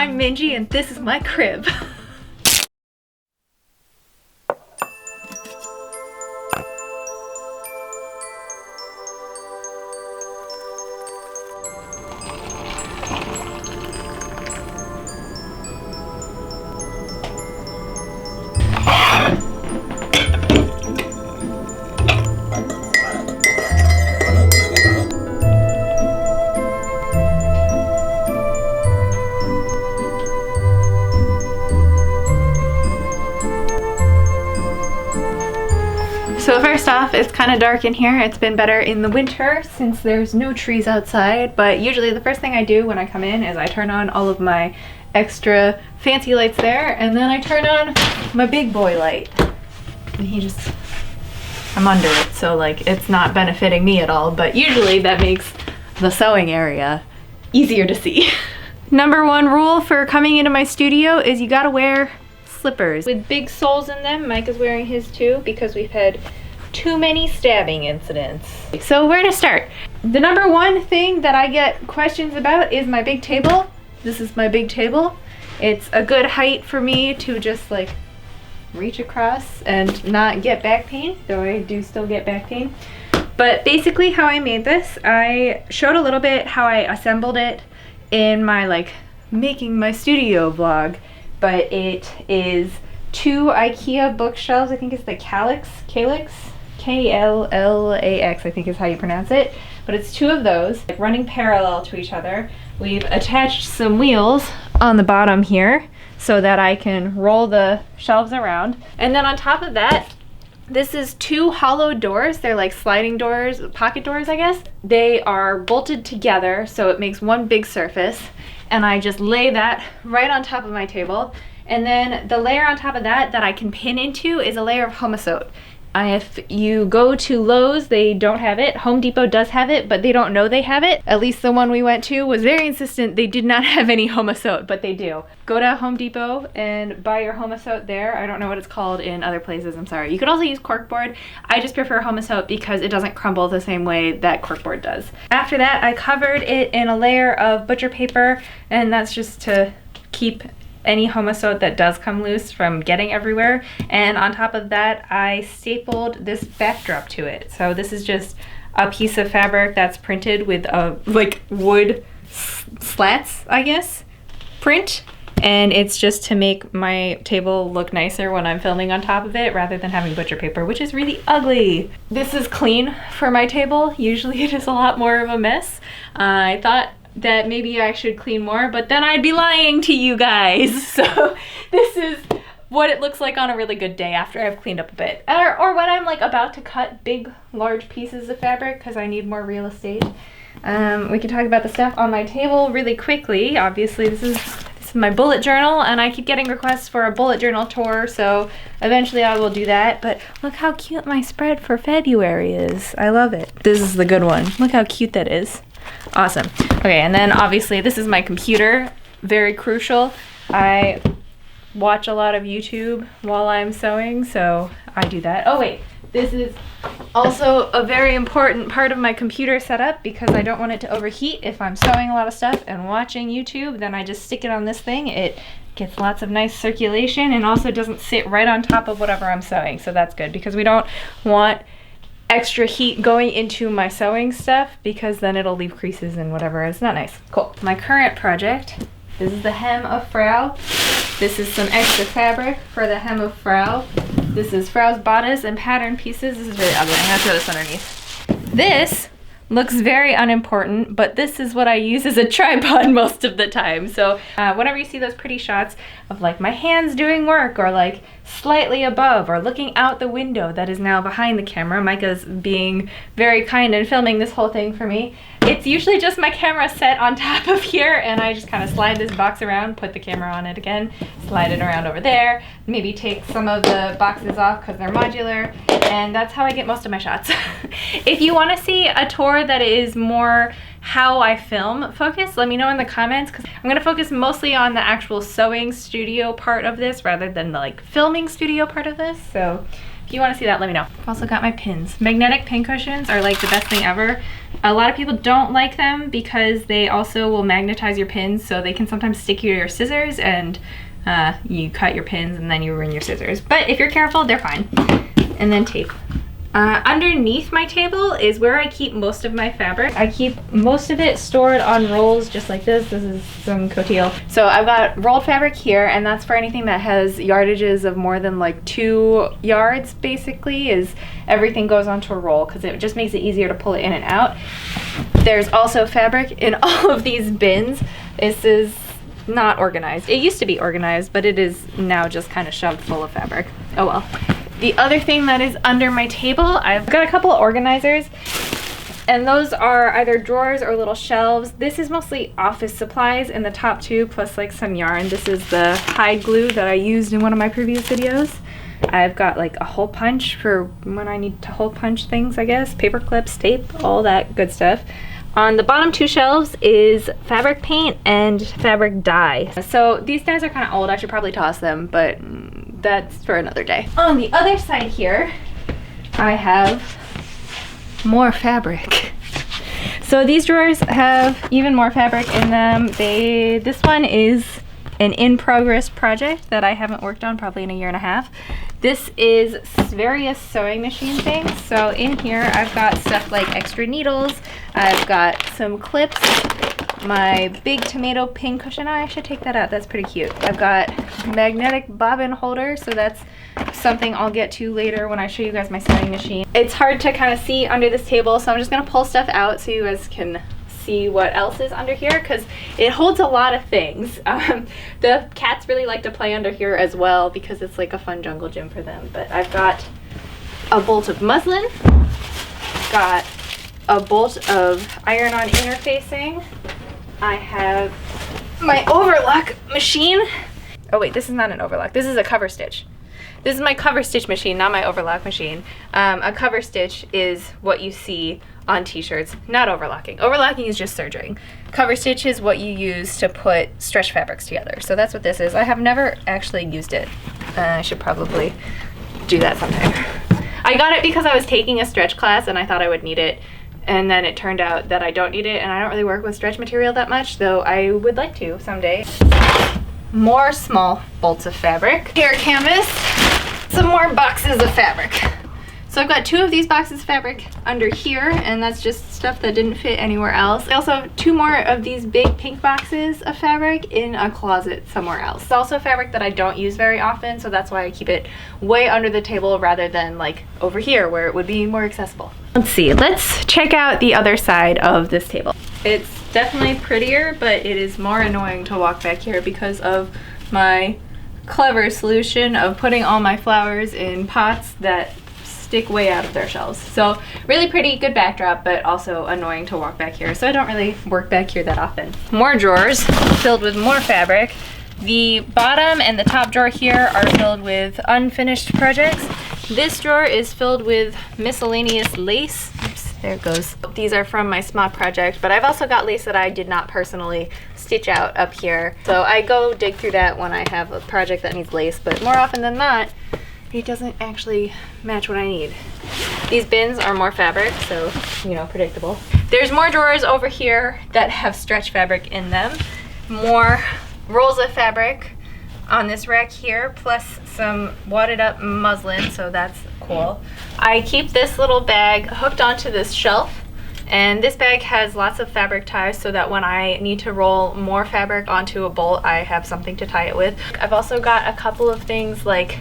I'm Minji and this is my crib. So first off, it's kind of dark in here. It's been better in the winter since there's no trees outside, but usually the first thing I do when I come in is I turn on all of my extra fancy lights there, and then I turn on my big boy light. And I'm under it, so like it's not benefiting me at all, but usually that makes the sewing area easier to see. Number one rule for coming into my studio is you gotta wear slippers with big soles in them. Mike is wearing his too because we've had too many stabbing incidents. So where to start? The number one thing that I get questions about is my big table. This is my big table. It's a good height for me to just like reach across and not get back pain, though I do still get back pain. But basically how I made this, I showed a little bit how I assembled it in my like making my studio vlog. But it is 2 IKEA bookshelves. I think it's the Kallax, K-L-L-A-X, I think is how you pronounce it. But it's 2 of those, like running parallel to each other. We've attached some wheels on the bottom here so that I can roll the shelves around. And then on top of that, this is 2 hollow doors. They're like sliding doors, pocket doors, I guess. They are bolted together, so it makes one big surface. And I just lay that right on top of my table. And then the layer on top of that I can pin into is a layer of Homosote. If you go to Lowe's, they don't have it. Home Depot does have it, but they don't know they have it. At least the one we went to was very insistent they did not have any Homosote, but they do. Go to Home Depot and buy your Homosote there. I don't know what it's called in other places, I'm sorry. You could also use corkboard. I just prefer Homosote because it doesn't crumble the same way that corkboard does. After that, I covered it in a layer of butcher paper, and that's just to keep any Homosote that does come loose from getting everywhere. And on top of that, I stapled this backdrop to it. So this is just a piece of fabric that's printed with a like wood slats, I guess, print. And it's just to make my table look nicer when I'm filming on top of it rather than having butcher paper, which is really ugly. This is clean for my table. Usually it is a lot more of a mess. I thought that maybe I should clean more, but then I'd be lying to you guys. So this is what it looks like on a really good day after I've cleaned up a bit. Or when I'm like about to cut big, large pieces of fabric because I need more real estate. We can talk about the stuff on my table really quickly. Obviously this is my bullet journal, and I keep getting requests for a bullet journal tour, so eventually I will do that. But look how cute my spread for February is. I love it. This is the good one. Look how cute that is. Awesome. Okay, and then obviously this is my computer. Very crucial. I watch a lot of YouTube while I'm sewing, so I do that. Oh wait, this is also a very important part of my computer setup because I don't want it to overheat. If I'm sewing a lot of stuff and watching YouTube, then I just stick it on this thing. It gets lots of nice circulation and also doesn't sit right on top of whatever I'm sewing, so that's good because we don't want extra heat going into my sewing stuff because then it'll leave creases and whatever. It's not nice. Cool. My current project, this is the hem of Frau. This is some extra fabric for the hem of Frau. This is Frau's bodice and pattern pieces. This is really ugly. I'm gonna throw this underneath. This looks very unimportant, but this is what I use as a tripod most of the time. So whenever you see those pretty shots of like my hands doing work or like slightly above or looking out the window that is now behind the camera, Micah's being very kind and filming this whole thing for me. It's usually just my camera set on top of here and I just kind of slide this box around, put the camera on it again, slide it around over there, maybe take some of the boxes off because they're modular, and that's how I get most of my shots. If you want to see a tour that is more how I film focused, let me know in the comments because I'm going to focus mostly on the actual sewing studio part of this rather than the like filming studio part of this. So if If you want to see that, let me know. I've also got my pins. Magnetic pin cushions are like the best thing ever. A lot of people don't like them because they also will magnetize your pins, so they can sometimes stick to your scissors and you cut your pins and then you ruin your scissors. But if you're careful, they're fine. And then tape. Underneath my table is where I keep most of my fabric. I keep most of it stored on rolls just like this. This is some cotillo. So I've got rolled fabric here, and that's for anything that has yardages of more than like 2 yards, basically, is everything goes onto a roll because it just makes it easier to pull it in and out. There's also fabric in all of these bins. This is not organized. It used to be organized, but it is now just kind of shoved full of fabric. Oh well. The other thing that is under my table, I've got a couple of organizers, and those are either drawers or little shelves. This is mostly office supplies in the top 2, plus like some yarn. This is the hide glue that I used in one of my previous videos. I've got like a hole punch for when I need to hole punch things, I guess. Paper clips, tape, all that good stuff. On the bottom 2 shelves is fabric paint and fabric dye. So these dyes are kind of old. I should probably toss them, but that's for another day. On the other side here, I have more fabric. So these drawers have even more fabric in them. This one is an in-progress project that I haven't worked on probably in a year and a half. This is various sewing machine things. So in here, I've got stuff like extra needles. I've got some clips, my big tomato pin cushion. Oh, I should take that out. That's pretty cute. I've got magnetic bobbin holder, so that's something I'll get to later when I show you guys my sewing machine. It's hard to kind of see under this table, so I'm just gonna pull stuff out so you guys can see what else is under here, because it holds a lot of things. The cats really like to play under here as well because it's like a fun jungle gym for them. But I've got a bolt of muslin, got a bolt of iron-on interfacing. I have my overlock machine. Oh wait, this is not an overlock. This is a cover stitch. This is my cover stitch machine, not my overlock machine. A cover stitch is what you see on t-shirts, not overlocking. Overlocking is just serging. Cover stitch is what you use to put stretch fabrics together. So that's what this is. I have never actually used it. I should probably do that sometime. I got it because I was taking a stretch class and I thought I would need it. And then it turned out that I don't need it, and I don't really work with stretch material that much, though I would like to someday. More small bolts of fabric. Here, canvas. Some more boxes of fabric. So I've got 2 of these boxes of fabric under here, and that's just stuff that didn't fit anywhere else. I also have 2 more of these big pink boxes of fabric in a closet somewhere else. It's also fabric that I don't use very often, so that's why I keep it way under the table rather than like over here where it would be more accessible. Let's see, let's check out the other side of this table. It's definitely prettier, but it is more annoying to walk back here because of my clever solution of putting all my flowers in pots that stick way out of their shelves. So really pretty, good backdrop, but also annoying to walk back here. So I don't really work back here that often. More drawers filled with more fabric. The bottom and the top drawer here are filled with unfinished projects. This drawer is filled with miscellaneous lace. Oops, there it goes. These are from my SMOT project, but I've also got lace that I did not personally stitch out up here. So I go dig through that when I have a project that needs lace, but more often than not, it doesn't actually match what I need. These bins are more fabric, so, you know, predictable. There's more drawers over here that have stretch fabric in them. More rolls of fabric on this rack here, plus some wadded up muslin, so that's cool. I keep this little bag hooked onto this shelf, and this bag has lots of fabric ties so that when I need to roll more fabric onto a bolt, I have something to tie it with. I've also got a couple of things like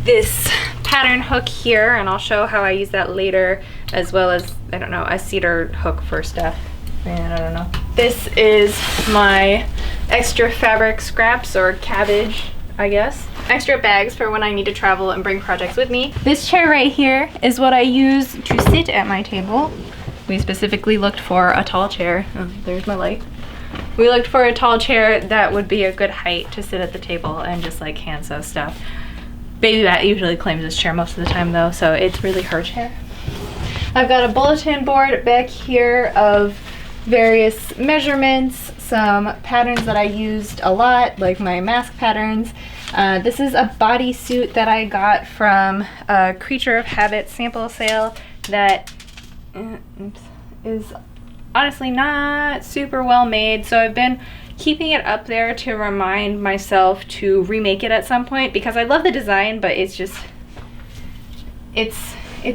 this pattern hook here, and I'll show how I use that later, as well as, I don't know, a cedar hook for stuff, and I don't know. This is my extra fabric scraps, or cabbage, I guess. Extra bags for when I need to travel and bring projects with me. This chair right here is what I use to sit at my table. We specifically looked for a tall chair. Oh, there's my light. We looked for a tall chair that would be a good height to sit at the table and just like hand sew stuff. Baby Bat usually claims this chair most of the time though, so it's really her chair. I've got a bulletin board back here of various measurements, some patterns that I used a lot, like my mask patterns, This is a bodysuit that I got from a Creature of Habit sample sale that is honestly not super well made, so I've been keeping it up there to remind myself to remake it at some point, because I love the design, but it's just, it's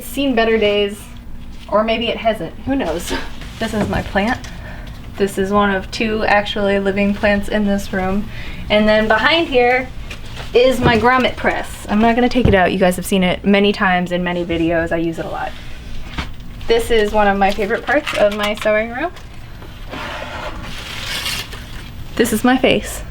seen better days, or maybe it hasn't, who knows. This is my plant. This is one of 2 actually living plants in this room. And then behind here is my grommet press. I'm not gonna take it out. You guys have seen it many times in many videos. I use it a lot. This is one of my favorite parts of my sewing room. This is my face.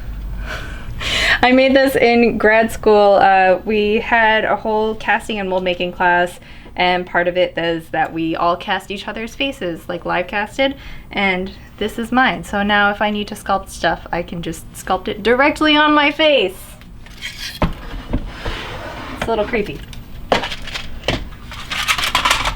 I made this in grad school. We had a whole casting and mold making class, and part of it is that we all cast each other's faces, like live casted, and this is mine. So now if I need to sculpt stuff, I can just sculpt it directly on my face. It's a little creepy.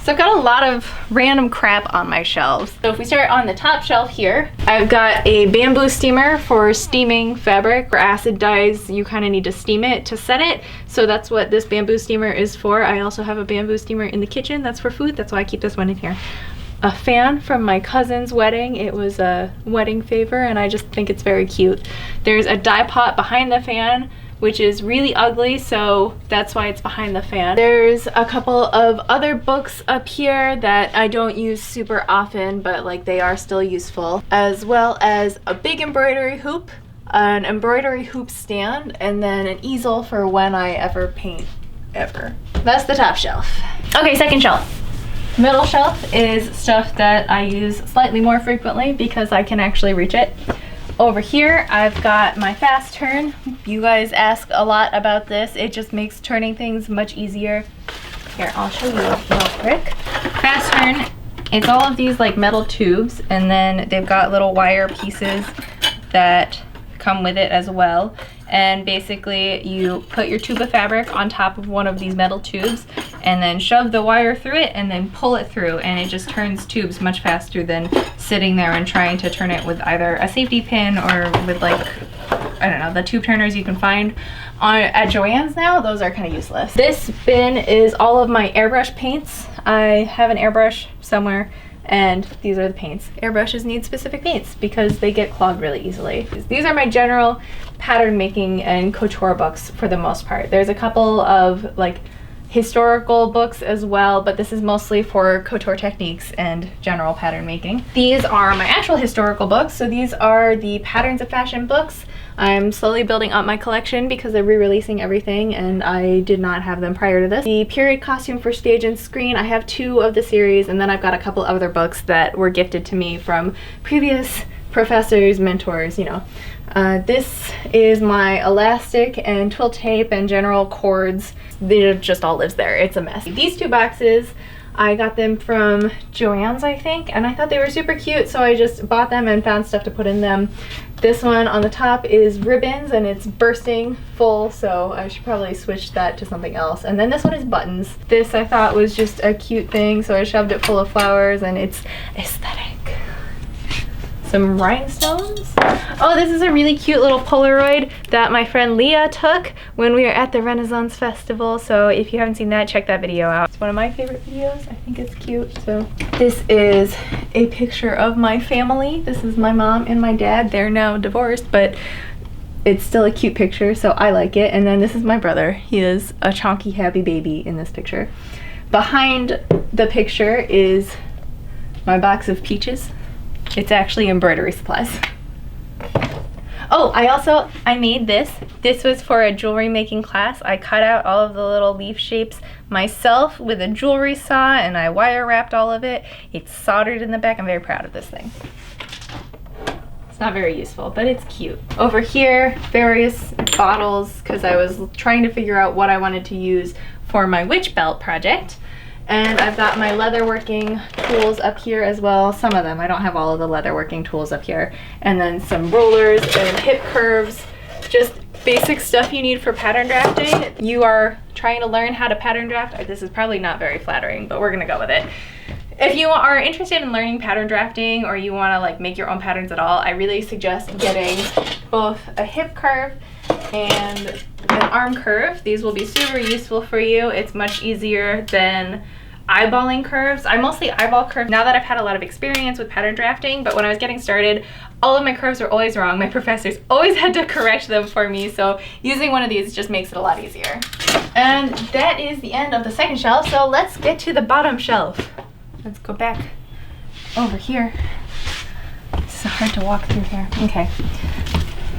So I've got a lot of random crap on my shelves. So if we start on the top shelf here, I've got a bamboo steamer for steaming fabric. For acid dyes, you kind of need to steam it to set it. So that's what this bamboo steamer is for. I also have a bamboo steamer in the kitchen. That's for food. That's why I keep this one in here. A fan from my cousin's wedding. It was a wedding favor and I just think it's very cute. There's a dye pot behind the fan, which is really ugly, so that's why it's behind the fan. There's a couple of other books up here that I don't use super often, but like they are still useful, as well as a big embroidery hoop, an embroidery hoop stand, and then an easel for when I ever paint, ever. That's the top shelf. Okay, second shelf. Middle shelf is stuff that I use slightly more frequently because I can actually reach it. Over here, I've got my fast turn. You guys ask a lot about this. It just makes turning things much easier. Here, I'll show you real quick. Fast turn, it's all of these like metal tubes, and then they've got little wire pieces that come with it as well. And basically you put your tube of fabric on top of one of these metal tubes and then shove the wire through it and then pull it through, and it just turns tubes much faster than sitting there and trying to turn it with either a safety pin or with like, I don't know, the tube turners you can find at Joann's now. Those are kind of useless. This bin is all of my airbrush paints. I have an airbrush somewhere, and these are the paints. Airbrushes need specific paints because they get clogged really easily. These are my general pattern making and couture books for the most part. There's a couple of like historical books as well, but this is mostly for couture techniques and general pattern making. These are my actual historical books. So these are the Patterns of Fashion books. I'm slowly building up my collection because they're re-releasing everything and I did not have them prior to this. The Period Costume for Stage and Screen, I have 2 of the series, and then I've got a couple other books that were gifted to me from previous professors, mentors, you know. This is my elastic and twill tape and general cords. It just all lives there. It's a mess. These 2 boxes, I got them from Joann's, I think, and I thought they were super cute, so I just bought them and found stuff to put in them. This one on the top is ribbons and it's bursting full, so I should probably switch that to something else. And then this one is buttons. This I thought was just a cute thing, so I shoved it full of flowers and it's aesthetic. Some rhinestones. Oh, this is a really cute little Polaroid that my friend Leah took when we were at the Renaissance Festival. So if you haven't seen that, check that video out. It's one of my favorite videos. I think it's cute. So this is a picture of my family. This is my mom and my dad. They're now divorced, but it's still a cute picture, so I like it. And then this is my brother. He is a chonky happy baby in this picture. Behind the picture is my box of peaches. It's actually Embroidery Supplies. Oh, I made this. This was for a jewelry making class. I cut out all of the little leaf shapes myself with a jewelry saw and I wire wrapped all of it. It's soldered in the back. I'm very proud of this thing. It's not very useful, but it's cute. Over here, various bottles, because I was trying to figure out what I wanted to use for my witch belt project. And I've got my leatherworking tools up here as well. Some of them. I don't have all of the leatherworking tools up here. And then some rollers and hip curves. Just basic stuff you need for pattern drafting. You are trying to learn how to pattern draft. This is probably not very flattering, but we're gonna go with it. If you are interested in learning pattern drafting or you wanna like make your own patterns at all, I really suggest getting both a hip curve and a arm curve. These will be super useful for you. It's much easier than eyeballing curves. I mostly eyeball curves now that I've had a lot of experience with pattern drafting, but when I was getting started, all of my curves were always wrong. My professors always had to correct them for me, so using one of these just makes it a lot easier. And that is the end of the second shelf, so let's get to the bottom shelf. Let's go back over here. It's so hard to walk through here. Okay.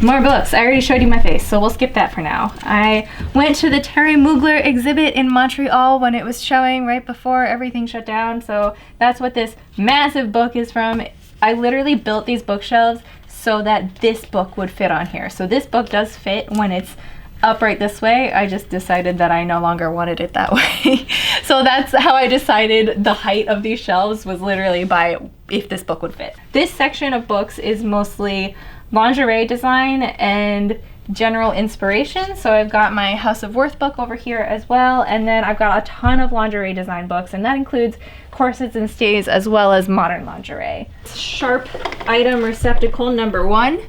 More books. I already showed you my face, so we'll skip that for now. I went to the Terry Mugler exhibit in Montreal when it was showing right before everything shut down, so that's what this massive book is from. I literally built these bookshelves so that this book would fit on here. So this book does fit when it's upright this way. I just decided that I no longer wanted it that way. So that's how I decided the height of these shelves was literally by if this book would fit. This section of books is mostly lingerie design and general inspiration. So I've got my House of Worth book over here as well, and then I've got a ton of lingerie design books, and that includes corsets and stays as well as modern lingerie. Sharp item receptacle number 1.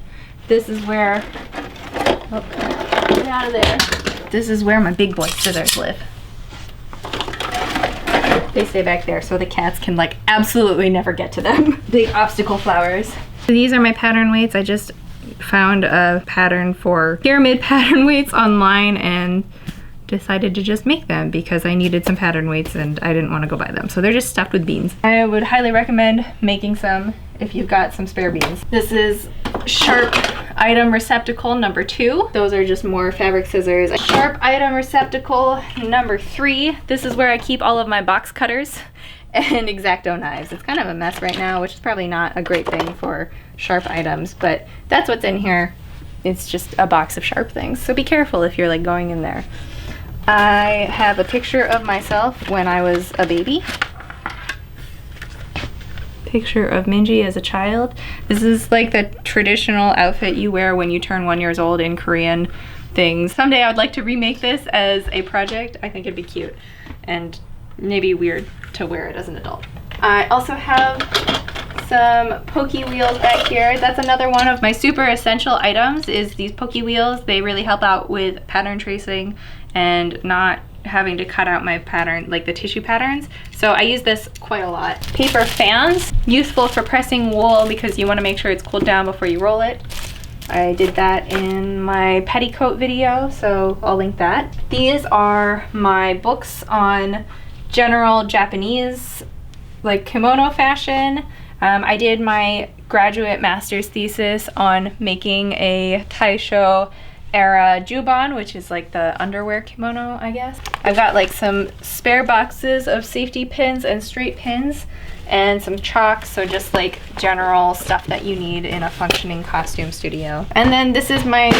This is where, oh, get out of there. This is where my big boy scissors live. They stay back there so the cats can like absolutely never get to them. Big obstacle flowers. These are my pattern weights. I just found a pattern for pyramid pattern weights online and decided to just make them because I needed some pattern weights and I didn't want to go buy them. So they're just stuffed with beans. I would highly recommend making some if you've got some spare beans. This is sharp item receptacle number 2. Those are just more fabric scissors. Sharp item receptacle number 3. This is where I keep all of my box cutters and X-Acto knives. It's kind of a mess right now, which is probably not a great thing for sharp items, but that's what's in here. It's just a box of sharp things, so be careful if you're like going in there. I have a picture of myself when I was a baby. Picture of Minji as a child. This is like the traditional outfit you wear when you turn 1 year old in Korean things. Someday I would like to remake this as a project. I think it'd be cute and maybe weird to wear it as an adult. I also have some pokey wheels back here. That's another one of my super essential items is these pokey wheels. They really help out with pattern tracing and not having to cut out my pattern, like the tissue patterns. So I use this quite a lot. Paper fans, useful for pressing wool because you want to make sure it's cooled down before you roll it. I did that in my petticoat video, so I'll link that. These are my books on general Japanese like kimono fashion. I did my graduate master's thesis on making a Taisho era juban, which is like the underwear kimono, I guess. I've got like some spare boxes of safety pins and straight pins and some chalk, so just like general stuff that you need in a functioning costume studio. And then this is my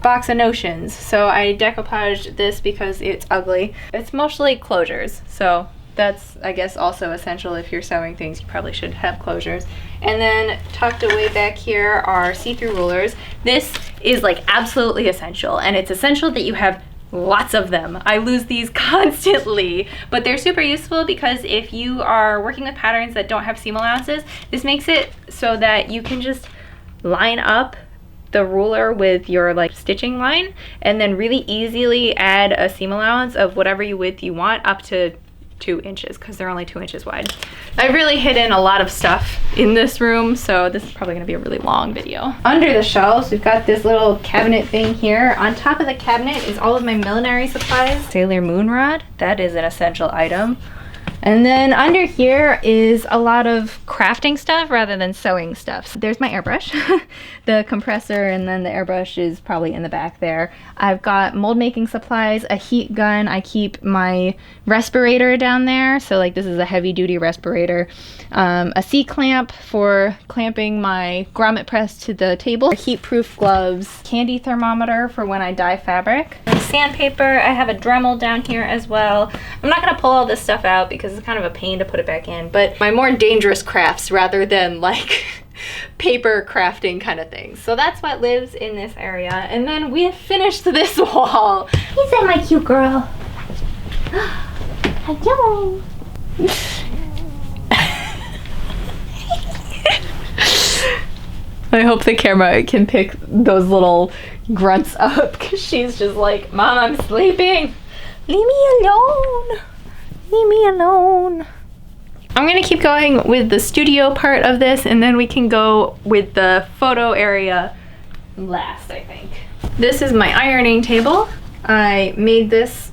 box of notions. So I decoupaged this because it's ugly. It's mostly closures, so that's, I guess, also essential if you're sewing things. You probably should have closures. And then tucked away back here are see-through rulers. This is like absolutely essential, and it's essential that you have lots of them. I lose these constantly, but they're super useful because if you are working with patterns that don't have seam allowances, this makes it so that you can just line up the ruler with your like stitching line and then really easily add a seam allowance of whatever width you want up to 2 inches because they're only 2 inches wide. I've really hidden a lot of stuff in this room, so this is probably gonna be a really long video. Under the shelves, we've got this little cabinet thing here. On top of the cabinet is all of my millinery supplies. Sailor Moon rod, that is an essential item. And then under here is a lot of crafting stuff rather than sewing stuff. So there's my airbrush, the compressor, and then the airbrush is probably in the back there. I've got mold making supplies, a heat gun. I keep my respirator down there. So like this is a heavy duty respirator. A C-clamp for clamping my grommet press to the table. Heat-proof gloves, candy thermometer for when I dye fabric. Sandpaper, I have a Dremel down here as well. I'm not gonna pull all this stuff out because it's kind of a pain to put it back in, but my more dangerous crafts rather than like paper crafting kind of things. So that's what lives in this area. And then we have finished this wall. Is that my cute girl? Hello. I hope the camera can pick those little grunts up because she's just like, Mom, I'm sleeping. Leave me alone. Leave me alone. I'm gonna keep going with the studio part of this, and then we can go with the photo area last, I think. This is my ironing table. I made this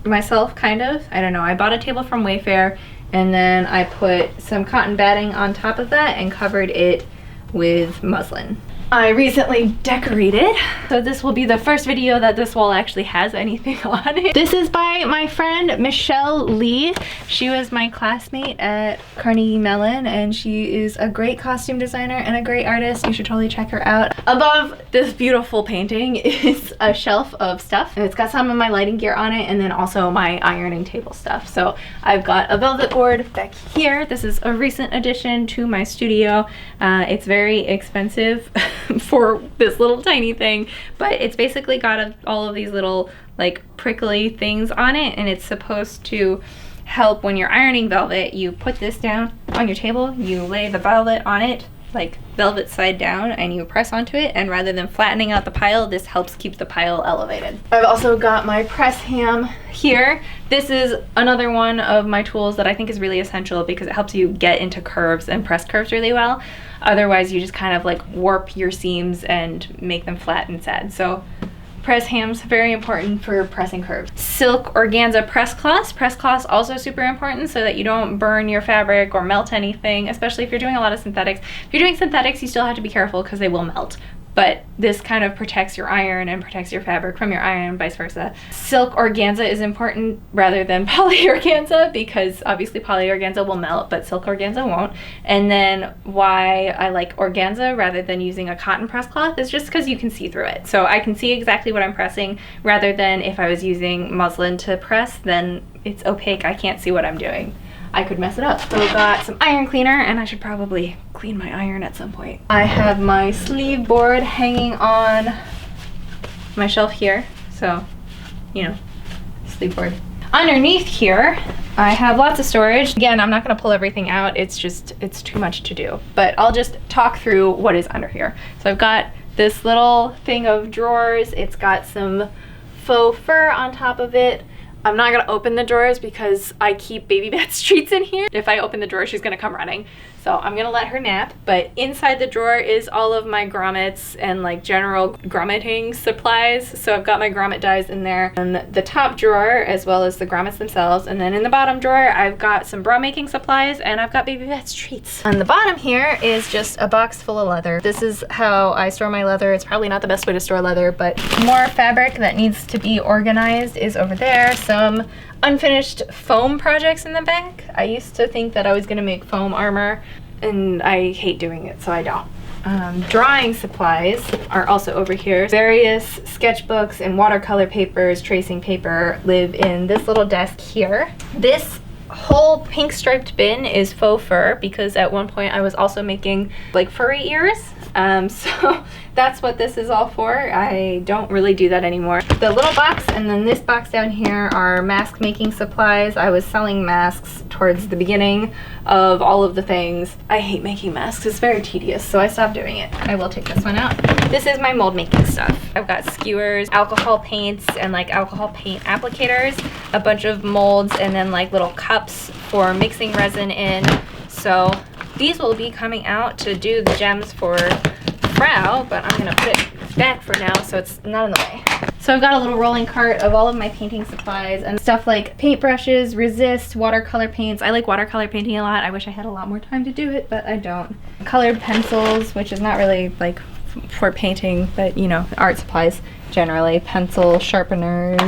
myself, kind of. I don't know, I bought a table from Wayfair, and then I put some cotton batting on top of that and covered it with muslin. I recently decorated, so this will be the first video that this wall actually has anything on it. This is by my friend Michelle Lee. She was my classmate at Carnegie Mellon, and she is a great costume designer and a great artist. You should totally check her out. Above this beautiful painting is a shelf of stuff. It's got some of my lighting gear on it, and then also my ironing table stuff. So I've got a velvet board back here. This is a recent addition to my studio. It's very expensive for this little tiny thing, but it's basically got all of these little like prickly things on it, and it's supposed to help when you're ironing velvet. You put this down on your table, you lay the velvet on it like velvet side down, and you press onto it, and rather than flattening out the pile, this helps keep the pile elevated. I've also got my press ham here. This is another one of my tools that I think is really essential because it helps you get into curves and press curves really well. Otherwise you just kind of like warp your seams and make them flat and sad. So press ham's very important for pressing curves. Silk organza press cloths. Press cloths also super important so that you don't burn your fabric or melt anything, especially if you're doing a lot of synthetics. If you're doing synthetics, you still have to be careful because they will melt. But this kind of protects your iron and protects your fabric from your iron and vice versa. Silk organza is important rather than polyorganza because obviously polyorganza will melt, but silk organza won't. And then why I like organza rather than using a cotton press cloth is just because you can see through it. So I can see exactly what I'm pressing rather than if I was using muslin to press, then it's opaque, I can't see what I'm doing. I could mess it up. So I've got some iron cleaner, and I should probably clean my iron at some point. I have my sleeve board hanging on my shelf here. So, you know, sleeve board. Underneath here, I have lots of storage. Again, I'm not gonna pull everything out. It's too much to do. But I'll just talk through what is under here. So I've got this little thing of drawers. It's got some faux fur on top of it. I'm not gonna open the drawers because I keep baby Bet's treats in here. If I open the drawer, she's gonna come running. So I'm gonna let her nap, but inside the drawer is all of my grommets and like general grommeting supplies. So I've got my grommet dies in there, and the top drawer as well as the grommets themselves. And then in the bottom drawer, I've got some bra making supplies, and I've got baby Bet's treats. On the bottom here is just a box full of leather. This is how I store my leather. It's probably not the best way to store leather, but more fabric that needs to be organized is over there. Some unfinished foam projects in the back. I used to think that I was gonna make foam armor, and I hate doing it, so I don't. Drawing supplies are also over here. Various sketchbooks and watercolor papers, tracing paper live in this little desk here. This whole pink striped bin is faux fur because at one point I was also making like furry ears. So that's what this is all for. I don't really do that anymore. The little box and then this box down here are mask making supplies. I was selling masks towards the beginning of all of the things. I hate making masks. It's very tedious, so I stopped doing it. I will take this one out. This is my mold making stuff. I've got skewers, alcohol paints, and like alcohol paint applicators, a bunch of molds, and then like little cups for mixing resin in. So these will be coming out to do the gems for Frau, but I'm gonna put it back for now so it's not in the way. So I've got a little rolling cart of all of my painting supplies and stuff like paintbrushes, resist, watercolor paints. I like watercolor painting a lot. I wish I had a lot more time to do it, but I don't. Colored pencils, which is not really like for painting, but you know, art supplies generally. Pencil sharpeners,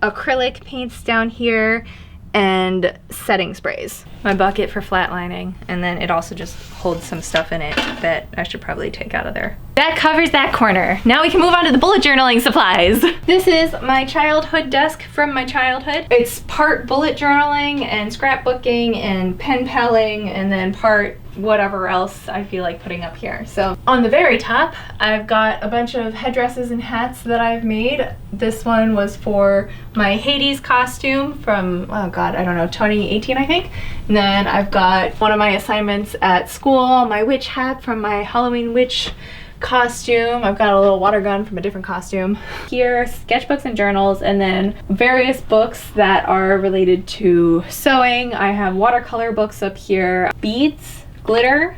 acrylic paints down here, and setting sprays. My bucket for flatlining, and then it also just holds some stuff in it that I should probably take out of there. That covers that corner. Now we can move on to the bullet journaling supplies. This is my childhood desk from my childhood. It's part bullet journaling and scrapbooking and pen paling, and then part whatever else I feel like putting up here. So on the very top, I've got a bunch of headdresses and hats that I've made. This one was for my Hades costume from, oh God, I don't know, 2018, I think. And then I've got one of my assignments at school, my witch hat from my Halloween witch costume. I've got a little water gun from a different costume. Here, sketchbooks and journals, and then various books that are related to sewing. I have watercolor books up here, beads, glitter,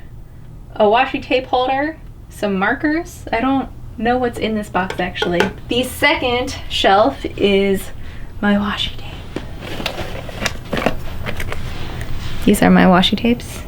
a washi tape holder, some markers. I don't know what's in this box actually. The second shelf is my washi tape. These are my washi tapes.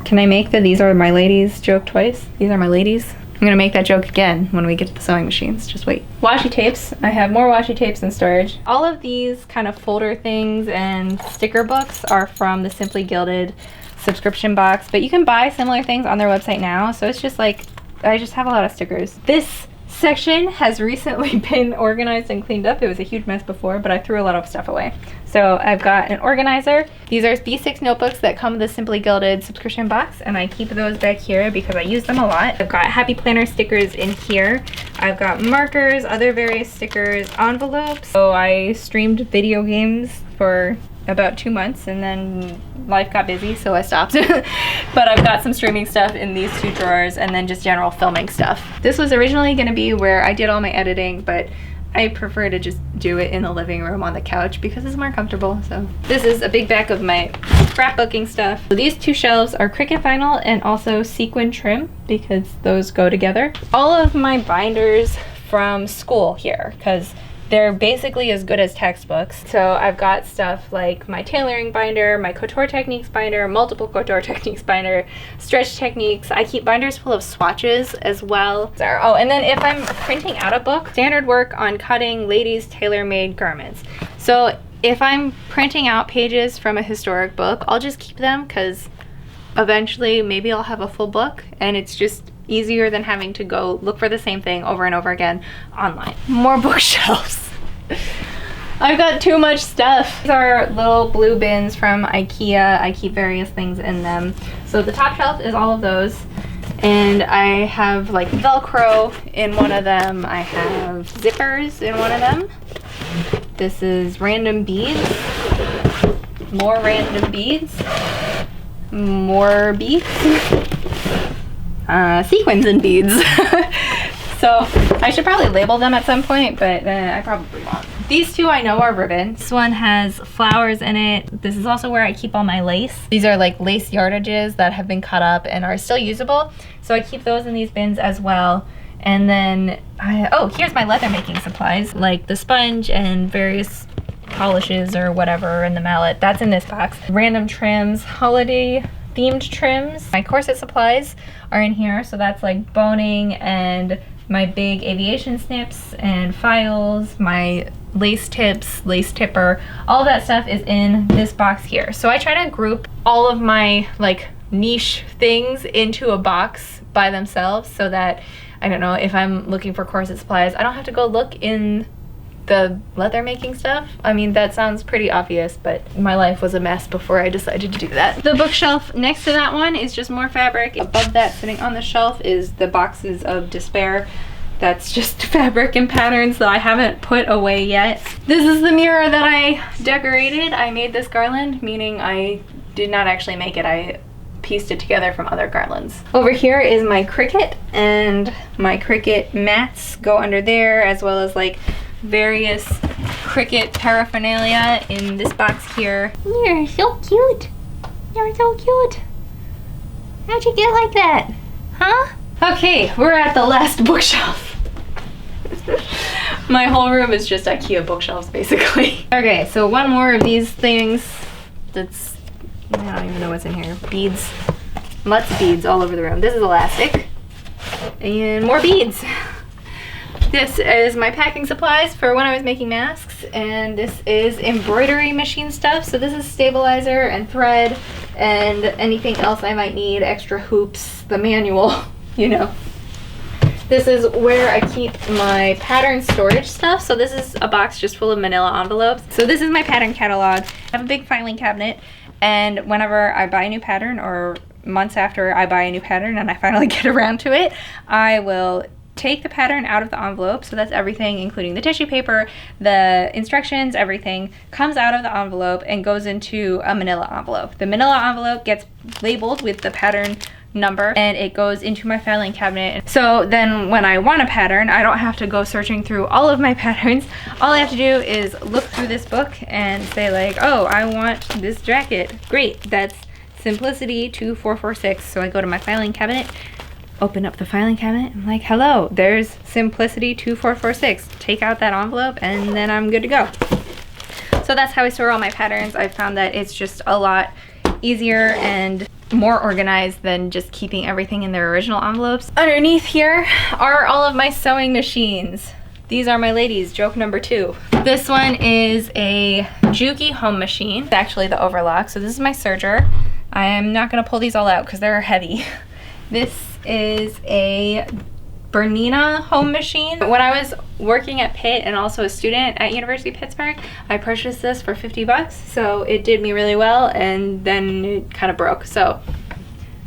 Can I make the "these are my ladies" joke twice? These are my ladies. I'm gonna make that joke again when we get to the sewing machines. Just wait. Washi tapes. I have more washi tapes in storage. All of these kind of folder things and sticker books are from the Simply Gilded subscription box, but you can buy similar things on their website now. So it's just like, I just have a lot of stickers. This section has recently been organized and cleaned up. It was a huge mess before, but I threw a lot of stuff away. So I've got an organizer. These are B6 notebooks that come with the Simply Gilded subscription box, and I keep those back here because I use them a lot. I've got Happy Planner stickers in here. I've got markers, other various stickers, envelopes. So I streamed video games for about 2 months, and then life got busy, so I stopped. But I've got some streaming stuff in these 2 drawers, and then just general filming stuff. This was originally going to be where I did all my editing, but I prefer to just do it in the living room on the couch because it's more comfortable. So this is a big bag of my scrapbooking stuff. So these 2 shelves are Cricut vinyl and also sequin trim because those go together. All of my binders from school here because they're basically as good as textbooks. So I've got stuff like my tailoring binder, my couture techniques binder, multiple couture techniques binder, stretch techniques. I keep binders full of swatches as well. Oh, and then if I'm printing out a book, standard work on cutting ladies' tailor-made garments. So if I'm printing out pages from a historic book, I'll just keep them because eventually maybe I'll have a full book, and it's just easier than having to go look for the same thing over and over again online. More bookshelves. I've got too much stuff. These are little blue bins from IKEA. I keep various things in them. So the top shelf is all of those. And I have like Velcro in one of them. I have zippers in one of them. This is random beads. More random beads. More beads. Sequins and beads. So I should probably label them at some point, but I probably won't. These 2 I know are ribbon. This one has flowers in it. This is also where I keep all my lace. These are like lace yardages that have been cut up and are still usable. So I keep those in these bins as well. And then, oh, here's my leather making supplies, like the sponge and various polishes or whatever, and the mallet. That's in this box. Random trims, holiday themed trims. My Corset Supplies are in here, so that's like boning and my big aviation snips and files, my lace tips, lace tipper, all that stuff is in this box here. So I try to group all of my like niche things into a box by themselves so that, I don't know, if I'm looking for corset supplies, I don't have to go look in the leather making stuff. I mean, that sounds pretty obvious, but my life was a mess before I decided to do that. The bookshelf next to that one is just more fabric. Above that, sitting on the shelf, is the boxes of despair. That's just fabric and patterns that I haven't put away yet. This is the mirror that I decorated. I made this garland, meaning I did not actually make it. I pieced it together from other garlands. Over here is my Cricut, and my Cricut mats go under there, as well as like various Cricut paraphernalia in this box here. You're so cute. You're so cute. How'd you get like that? Huh? Okay, we're at the last bookshelf. My whole room is just IKEA bookshelves, basically. Okay, so one more of these things that's, I don't even know what's in here. Beads. Lots of beads all over the room. This is elastic. And more beads. This is my packing supplies for when I was making masks, and this is embroidery machine stuff. So this is stabilizer and thread and anything else I might need, extra hoops, the manual, you know. This is where I keep my pattern storage stuff. So this is a box just full of manila envelopes. So this is my pattern catalog. I have a big filing cabinet, and whenever I buy a new pattern, or months after I buy a new pattern and I finally get around to it, I will take the pattern out of the envelope, so that's everything including the tissue paper, the instructions, everything comes out of the envelope and goes into a manila envelope. The manila envelope gets labeled with the pattern number and it goes into my filing cabinet. So then when I want a pattern, I don't have to go searching through all of my patterns. All I have to do is look through this book and say like, oh, I want this jacket. Great, that's Simplicity 2446. So I go to my filing cabinet, open up the filing cabinet, I'm like, hello, there's Simplicity 2446. Take out that envelope and then I'm good to go. So that's how I store all my patterns. I've found that it's just a lot easier and more organized than just keeping everything in their original envelopes. Underneath here are all of my sewing machines. These are my ladies, joke number 2. This one is a Juki home machine. It's actually the overlock, so this is my serger. I am not gonna pull these all out because they're heavy. This is a Bernina home machine. When I was working at Pitt and also a student at University of Pittsburgh, I purchased this for 50 bucks, so it did me really well, and then it kind of broke, so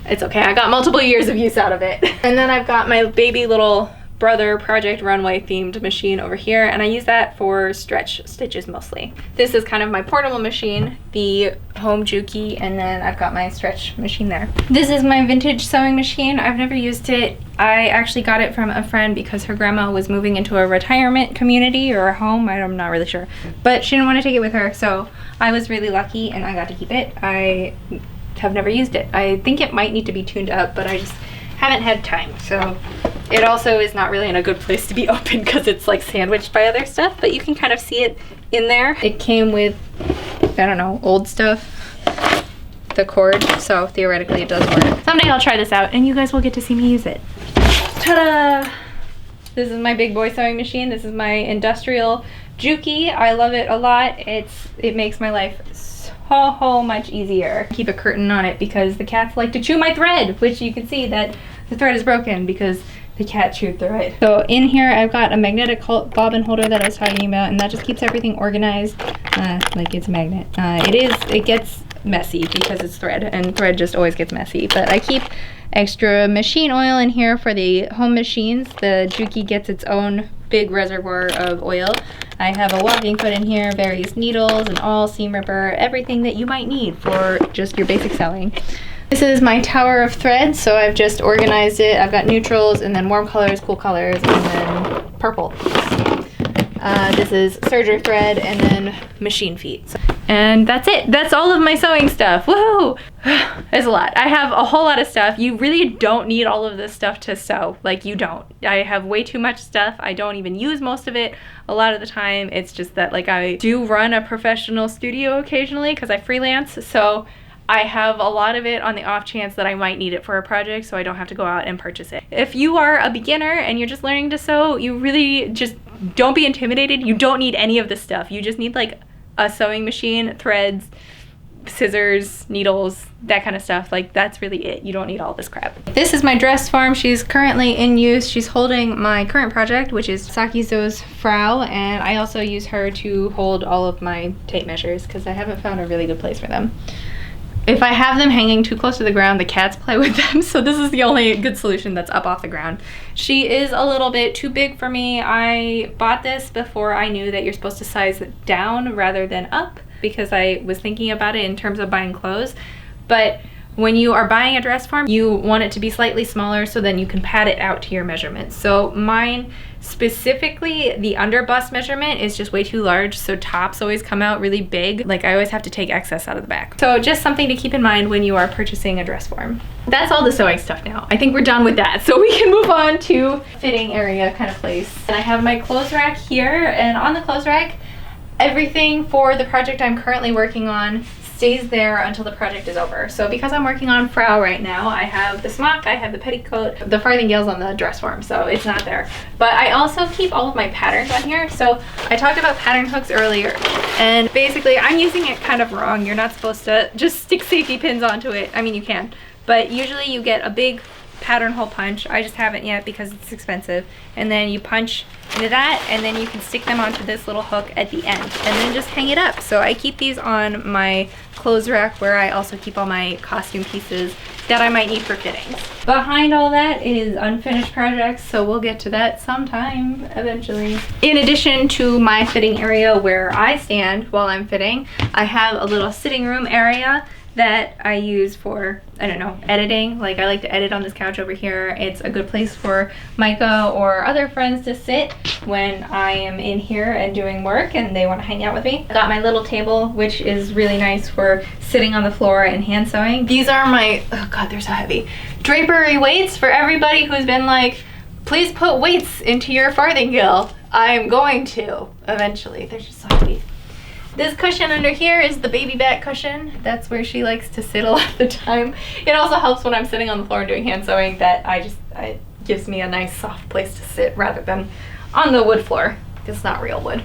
it's okay. I got multiple years of use out of it. And then I've got my baby little brother Project Runway themed machine over here, and I use that for stretch stitches mostly. This is kind of my portable machine, the home Juki, and then I've got my stretch machine there. This is my vintage sewing machine. I've never used it. I actually got it from a friend because her grandma was moving into a retirement community or a home, I'm not really sure, but she didn't want to take it with her, so I was really lucky and I got to keep it. I have never used it. I think it might need to be tuned up, but I just haven't had time. So it also is not really in a good place to be open because it's like sandwiched by other stuff, but you can kind of see it in there. It came with, I don't know, old stuff, the cord, so theoretically it does work. Someday I'll try this out and you guys will get to see me use it. Ta-da! This is my big boy sewing machine. This is my industrial Juki. I love it a lot. It makes my life so much easier. Keep a curtain on it because the cats like to chew my thread, which you can see that the thread is broken because the cat chewed the thread. So in here I've got a magnetic bobbin holder that I was talking about, and that just keeps everything organized like it's a magnet. It gets messy because it's thread, and thread just always gets messy, but I keep extra machine oil in here for the home machines. The Juki gets its own big reservoir of oil. I have a walking foot in here, various needles, an awl, seam ripper, everything that you might need for just your basic sewing. This is my tower of thread, so I've just organized it. I've got neutrals and then warm colors, cool colors, and then purple. This is serger thread and then machine feet. And that's it. That's all of my sewing stuff. Woohoo! It's a lot. I have a whole lot of stuff. You really don't need all of this stuff to sew. Like, you don't. I have way too much stuff. I don't even use most of it a lot of the time. It's just that, like, I do run a professional studio occasionally because I freelance, so I have a lot of it on the off chance that I might need it for a project, so I don't have to go out and purchase it. If you are a beginner and you're just learning to sew, you really just don't be intimidated. You don't need any of this stuff. You just need like a sewing machine, threads, scissors, needles, that kind of stuff. Like, that's really it. You don't need all this crap. This is my dress form. She's currently in use. She's holding my current project, which is Sakizo's Frau, and I also use her to hold all of my tape measures because I haven't found a really good place for them. If I have them hanging too close to the ground, the cats play with them, so this is the only good solution that's up off the ground. She is a little bit too big for me. I bought this before I knew that you're supposed to size it down rather than up, because I was thinking about it in terms of buying clothes. But when you are buying a dress form, you want it to be slightly smaller so then you can pad it out to your measurements. So mine, specifically the under bust measurement, is just way too large, so tops always come out really big. Like, I always have to take excess out of the back. So just something to keep in mind when you are purchasing a dress form. That's all the sewing stuff now. I think we're done with that, so we can move on to fitting area kind of place. And I have my clothes rack here, and on the clothes rack, everything for the project I'm currently working on stays there until the project is over. So because I'm working on Frau right now, I have the smock, I have the petticoat, the farthingale's on the dress form, so it's not there. But I also keep all of my patterns on here. So I talked about pattern hooks earlier, and basically I'm using it kind of wrong. You're not supposed to just stick safety pins onto it. I mean, you can, but usually you get a big pattern hole punch. I just haven't yet because it's expensive. And then you punch into that, and then you can stick them onto this little hook at the end and then just hang it up. So I keep these on my clothes rack where I also keep all my costume pieces that I might need for fittings. Behind all that is unfinished projects, so we'll get to that sometime eventually. In addition to my fitting area where I stand while I'm fitting, I have a little sitting room area that I use for, I don't know, editing. Like, I like to edit on this couch over here. It's a good place for Micah or other friends to sit when I am in here and doing work and they want to hang out with me. I got my little table, which is really nice for sitting on the floor and hand sewing. These are my, oh God, they're so heavy, drapery weights for everybody who's been like, please put weights into your farthingale. I'm going to eventually. They're just so heavy. This cushion under here is the baby back cushion. That's where she likes to sit a lot of the time. It also helps when I'm sitting on the floor and doing hand sewing that it gives me a nice soft place to sit rather than on the wood floor. It's not real wood.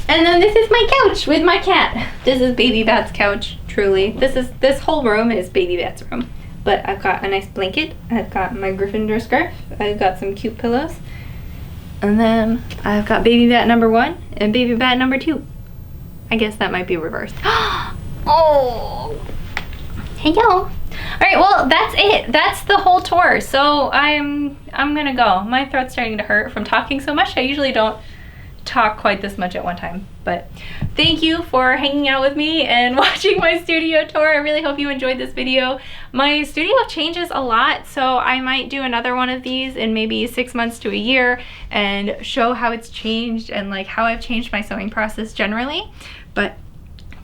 And then this is my couch with my cat. This is Baby Bat's couch, truly. This whole room is Baby Bat's room. But I've got a nice blanket. I've got my Gryffindor scarf. I've got some cute pillows. And then I've got Baby Bat number 1 and Baby Bat number 2. I guess that might be reversed. Oh, hello. All right, well, that's it. That's the whole tour. So I'm gonna go. My throat's starting to hurt from talking so much. I usually don't talk quite this much at one time, but thank you for hanging out with me and watching my studio tour. I really hope you enjoyed this video. My studio changes a lot, so I might do another one of these in maybe 6 months to a year and show how it's changed and like how I've changed my sewing process generally. But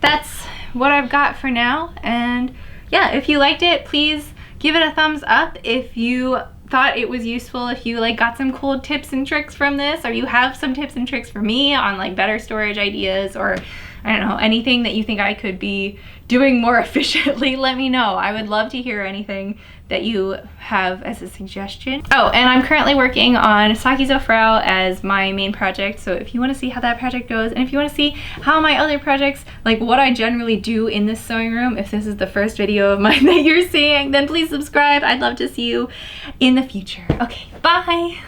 that's what I've got for now, and yeah, if you liked it, please give it a thumbs up. If you thought it was useful, if you like got some cool tips and tricks from this, or you have some tips and tricks for me on like better storage ideas, or I don't know, anything that you think I could be doing more efficiently, let me know. I would love to hear anything that you have as a suggestion. Oh, and I'm currently working on Saki Frau as my main project, so if you want to see how that project goes, and if you want to see how my other projects, like what I generally do in this sewing room, if this is the first video of mine that you're seeing, then please subscribe. I'd love to see you in the future. Okay, bye!